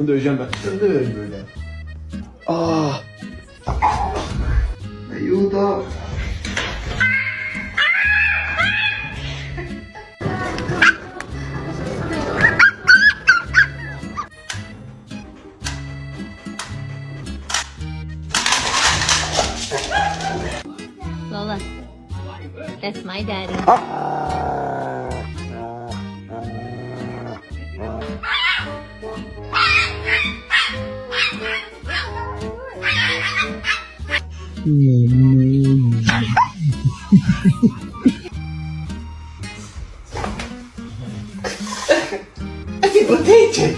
Döveceğim ben. Sen de ver böyle. Ah. Yuda. Lola, that's my daddy. Potete.